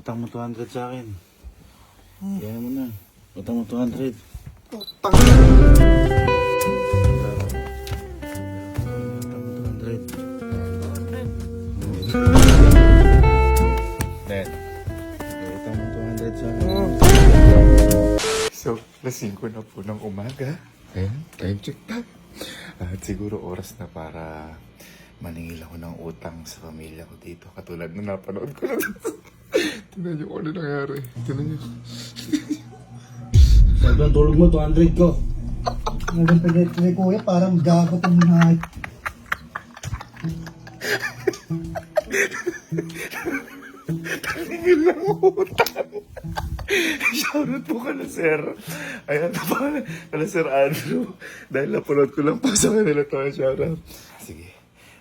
Utang mo 200 sa akin. Yan mo na. Utang mo 200. Utang. Utang mo 200. Dad. Utang mo 200 sa akin. So, alas 5 na po ng umaga. Ayan, time check time. At siguro oras na para maningil ako ng utang sa pamilya ko dito. Katulad na napanood ko na dito. Tignan niyo kung ano nangyari. Tignan niyo. Sabi ang tulog mo, 200 ko. Nagpagay kay kuya, parang gago itong night. Tingin ng utang. Shoutout po ka na, sir. Ayan, ka na, Sir Andrew. Dahil napanood ko lang po sa kanila to. Shoutout. Sige,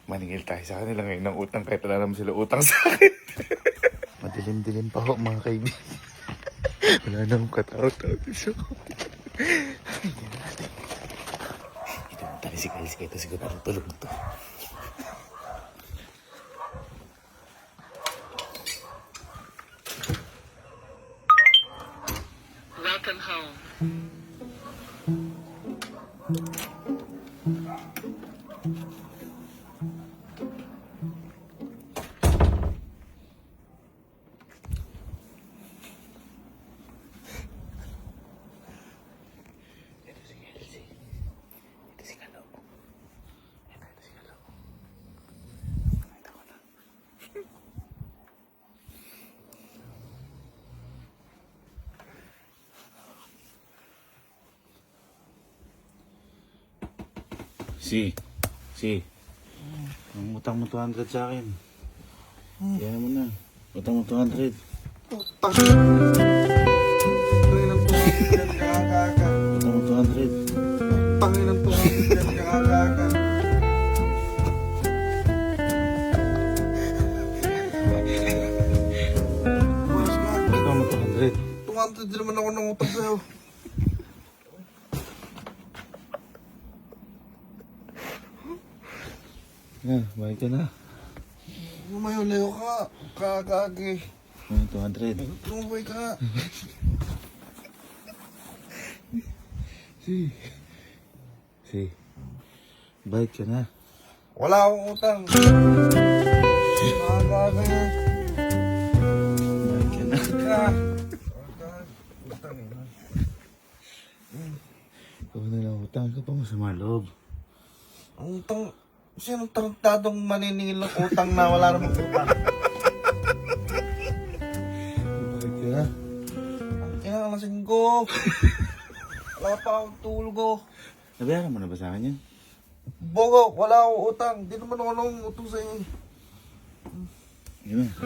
maningil tayo sa kanila ngayon ng utang kahit wala naman sila utang sa akin. Madilim-dilim pa ako, mga kaibigan. Wala na akong katawag-tawag dito. Ito na tayo si Kyle. Ito siguro tulog na to. Welcome home. Ito si Kelsey. Ito si Kalo. Ito si Kalo. Nakita ko na. Si. Ang utang mo 200 sa akin. Yan mo na. Utang mo 200. Utang. Tangin ng 200 kakaka. Utang mo 200. Tangin ng 200 kakaka. Utang mo 200. 200 din naman ako ng utang sa'yo. Yan, bayad ka na. Lumayo, layo ka. Kakagi. 200. Lumabay ka. Si. Bayad ka na. Wala akong utang. Kakagi. Bayad ka na. Utang. Ikaw na lang utang ka pa masama loob. Ang utang. Sinong tarantadong maniningil ng utang na wala namang utang? Bayad ka na. Ang kinalasing ko. Wala pa akong tulog ko. Nabayaran mo na ba sa akin yan? Bogo, wala akong utang. Di naman ako nang utang sa'yo. Yun na.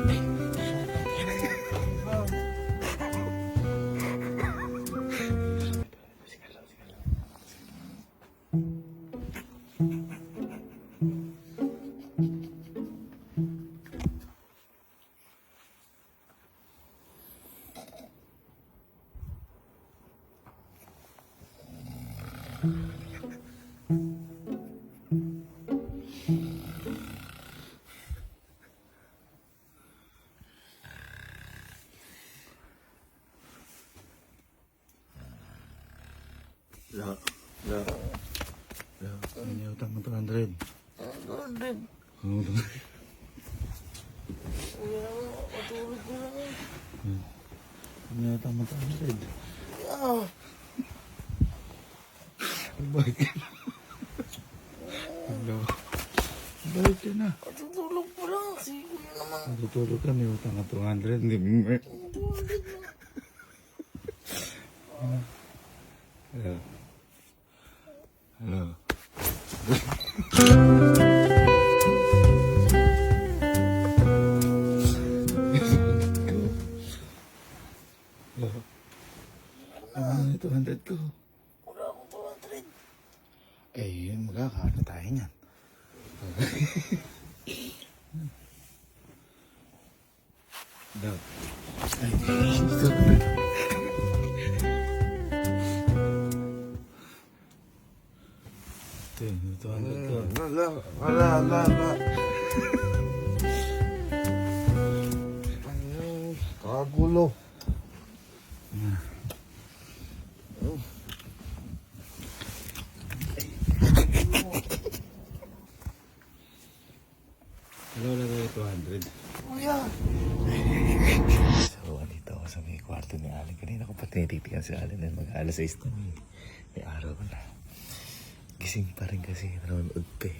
Lo. Ano yung utang mo 200? Ano din? Ano utang? Matulog ko lang. Ano yung utang mo 200? Ah, Bayad ka na. Hello. Bayad ka na. matutulog ko lang. Sige naman. Natutulog ka, may utang ka 200. Hindi mo may... Hello. Hello. Hello. Ano na 200 ko? Wala akong 200. Eh, magkakaano tayo niyan? Hello. Ay, ito, 200 ko. Wala. Kagulo. Hello, lagay 200. Kuya. So, andito ako sa may kwarto ni Allen. Kanina ko pa tinititigan si Allen na mag-alas 6 na eh. May araw ko na. Gising pa rin kasi nanonood pa eh.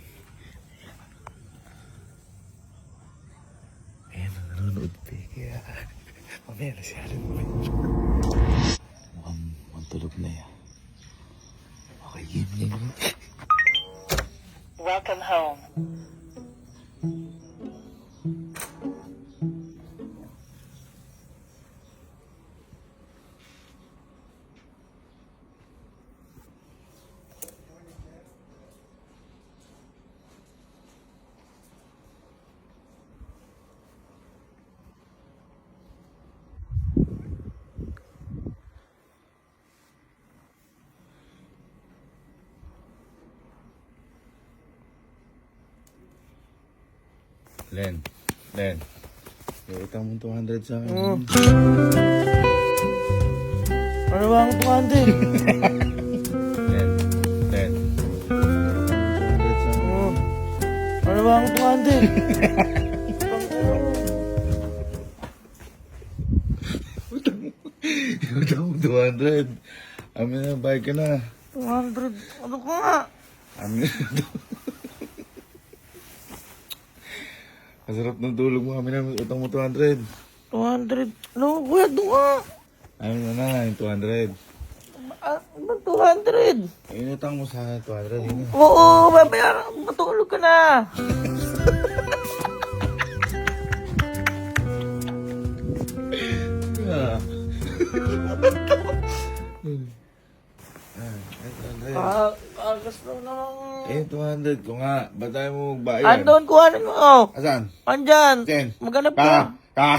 Ayan, nanonood pa eh. Kaya, mamaya na si Allen. Mukhang tulog na yan. Okay, game. Welcome home. Len. May utang mo 200 sa akin. Ano ba ang 200? Len. May utang mo 200 sa akin. Ano ba ang 200? Utang mo 200. Amin na, bayad ka na. 200? Ano ka nga? Amin na. Masarap ng tulog mo. Amin na, utang mo 200. 200? Ano kuya, doon? Amin na, yung 200. Ano 200? Yung utang mo sa akin, 200. Yun na. Oo, babayaran. Matulog ka na. Ah. Agas na naman. Eh, 200 ko nga. Ba't tayo mo magbayad? Andon, kuhanin mo. Oh. Asan? Andyan. Ken. Maghanap Ka! ka. Ka!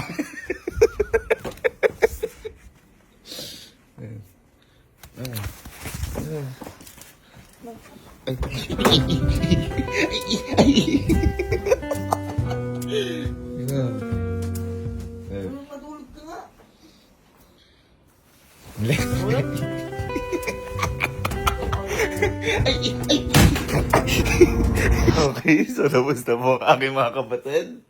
Matulog ka nga. Okay, so tapos na po ang aking mga kapatid.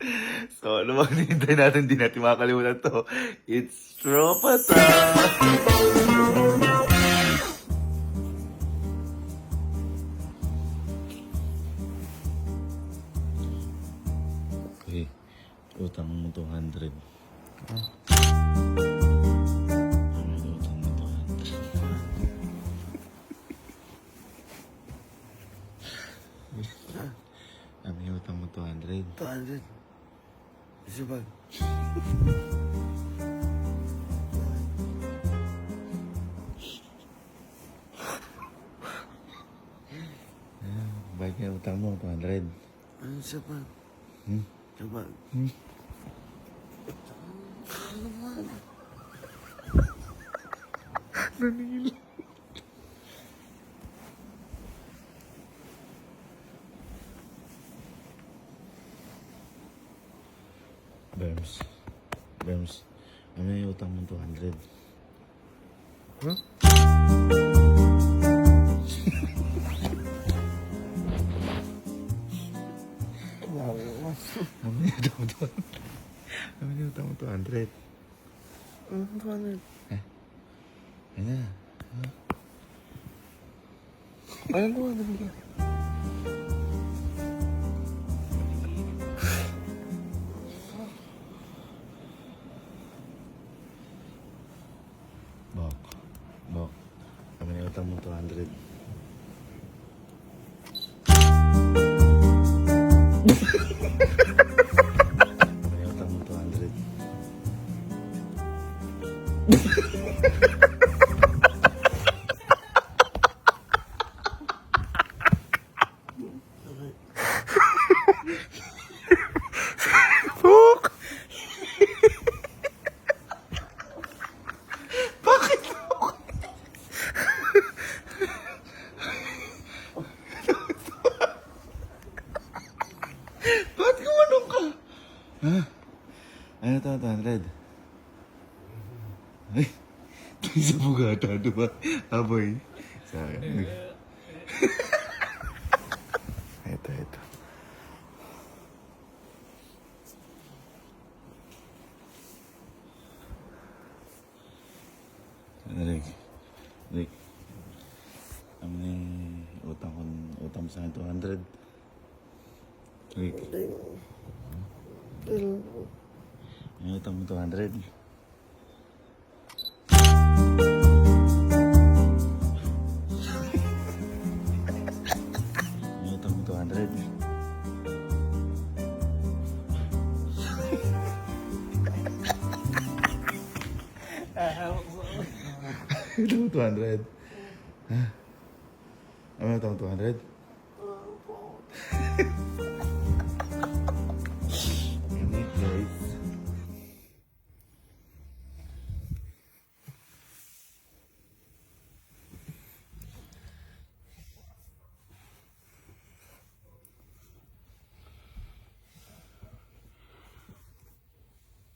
So, ano bang hinihintay natin? Di natin makakalimutan to. It's Tropa Time! Okay. Utang mo 200. Ano yung utang mo 200? Ano yung utang mo 200? 200. Isa ba? Bayad ka yung utang mo 200. Ano isa ba? Hmm? Isa ba? Bems. Ano yung utang mo 200? Huh? Ano yung utang mo 200? Ano yung utang mo 200? 200. Ayun na. Ano 200 ka? Bok. Ano yung utang mo 200? Ano yung utang mo 200? Ba't gumanong ka? Ha? Ano to 200? Ay, sa bugata, diba? Aboy. Sayang. Ito. Rick. Ano yung utang mo sa akin 200? Rick. Yung utang mo 200? Yung utang mo 200? Ito mo 200? Ha? Ano ito mo 200? Ganit guys.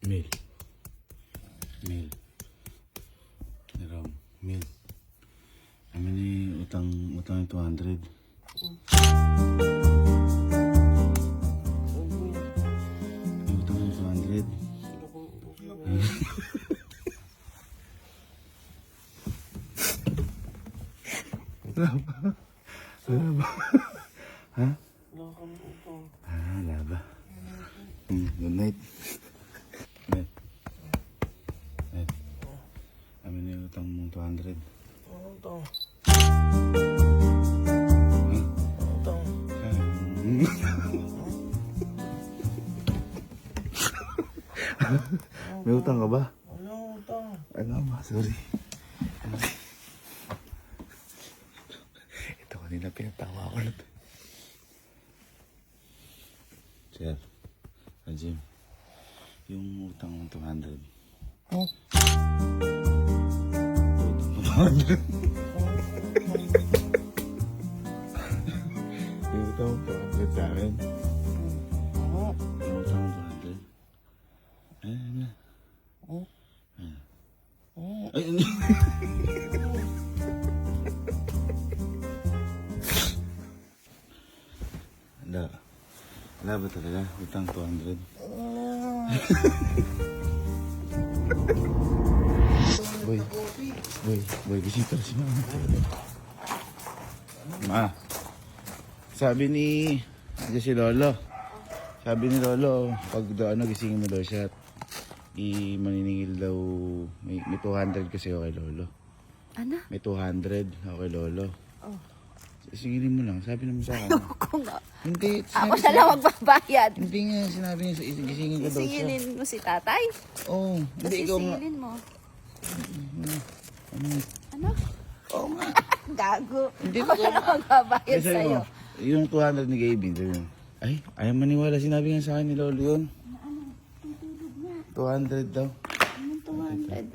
Mil. Mil. Ano ni utang yung 200? Utang yung 200? Wala ba? Ha? Wala ba? Good night. Net. Amin na yung utang mong 200. May utang ka ba? Ano ba? Sorry. Ito kanina pinatawa ko na. Sir, Jim, yung utang mong 200. Oh. Yung utang mong 200 sa akin. Yung utang mong 200. Ayan na. Ay, wala ba talaga? Utang 200. Boy, bisita si mama. Ma, sabi ni, nandiyan si Lolo. Sabi ni Lolo, pag gisingin mo daw siya, maniningil daw, may 200 kasi ako kay Lolo. Ano? May 200 ako kay Lolo. Oh. Singilin mo lang, sabi naman sa akin. Kung Hindi, ako na lang magbabayad. Hindi nga, sinabi niya, gisingin ka daw siya. Sisingilin mo si tatay? Oo, Tapos hindi ikaw nga. sisingilin mo? Ano? Ano? Oo nga. Gago. Hindi Ako na lang magbabayad Sabi sa'yo. mo, yung 200 ni Gavin, sabi mo, ay, ayaw maniwala, sinabi nga sa akin ni Lolo yun. 200 daw. Anong 200?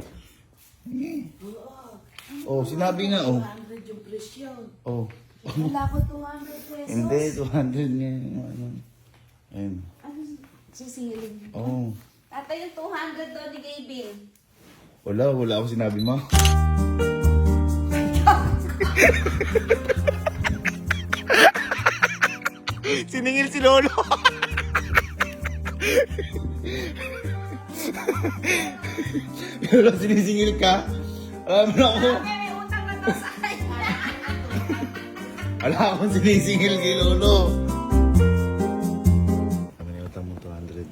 Oh, sinabi nga, oh. 200 yung presyo. Oh. Wala ko 200 pesos. Hindi, 200 nga yung ano. Ayun. Ano sisingilin mo? Oh. Tatay, yung 200 doon ni Gavin. Wala ako sinabi mo. Siningil si Lolo. Lolo, sinisingil ka? Alam mo na ako. May utang na to sa kanya. Wala akong sinisingil kay Lolo. Kami na utang mo 200.